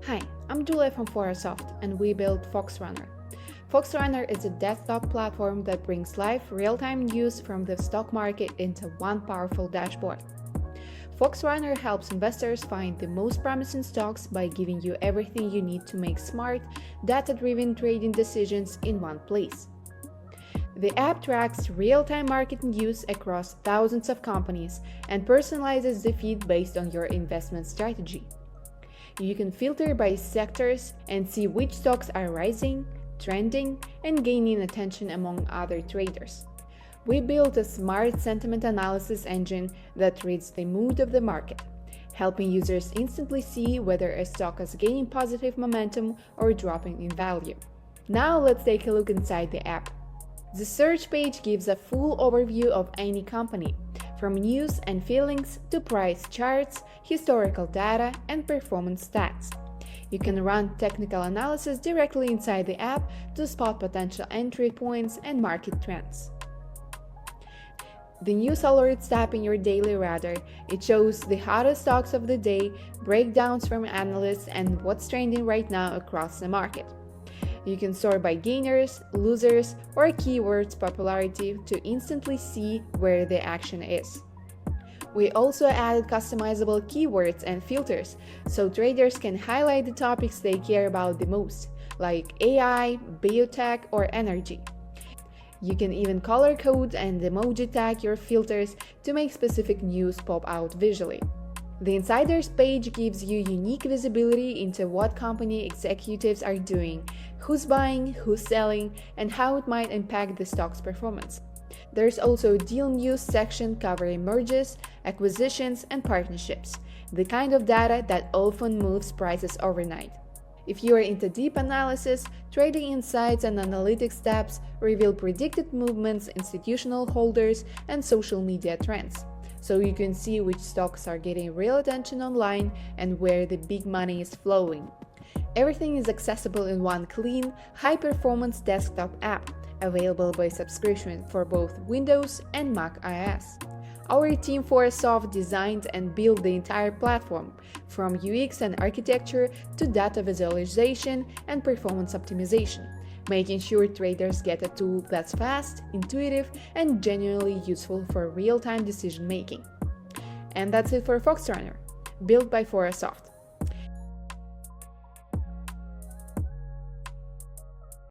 Hi, I'm Julia from Fora Soft, and we built Foxrunner. Foxrunner is a desktop platform that brings live, real-time news from the stock market into one powerful dashboard. Foxrunner helps investors find the most promising stocks by giving you everything you need to make smart, data-driven trading decisions in one place. The app tracks real-time market news across thousands of companies and personalizes the feed based on your investment strategy. You can filter by sectors and see which stocks are rising, trending, and gaining attention among other traders. We built a smart sentiment analysis engine that reads the mood of the market, helping users instantly see whether a stock is gaining positive momentum or dropping in value. Now let's take a look inside the app. The search page gives a full overview of any company, from news and feelings to price charts, historical data, and performance stats. You can run technical analysis directly inside the app to spot potential entry points and market trends. The News Alerts tab in your daily radar. It shows the hottest stocks of the day, breakdowns from analysts, and what's trending right now across the market. You can sort by gainers, losers, or keywords popularity to instantly see where the action is. We also added customizable keywords and filters, so traders can highlight the topics they care about the most, like AI, biotech, or energy. You can even color code and emoji tag your filters to make specific news pop out visually. The Insiders page gives you unique visibility into what company executives are doing, who's buying, who's selling, and how it might impact the stock's performance. There's also a deal news section covering mergers, acquisitions, and partnerships, the kind of data that often moves prices overnight. If you are into deep analysis, Trading Insights and Analytics tabs reveal predicted movements, institutional holders, and social media trends, so you can see which stocks are getting real attention online and where the big money is flowing. Everything is accessible in one clean, high-performance desktop app, available by subscription for both Windows and macOS. Our team Fora Soft designed and built the entire platform, from UX and architecture to data visualization and performance optimization, making sure traders get a tool that's fast, intuitive, and genuinely useful for real-time decision-making. And that's it for Foxrunner, built by Fora Soft.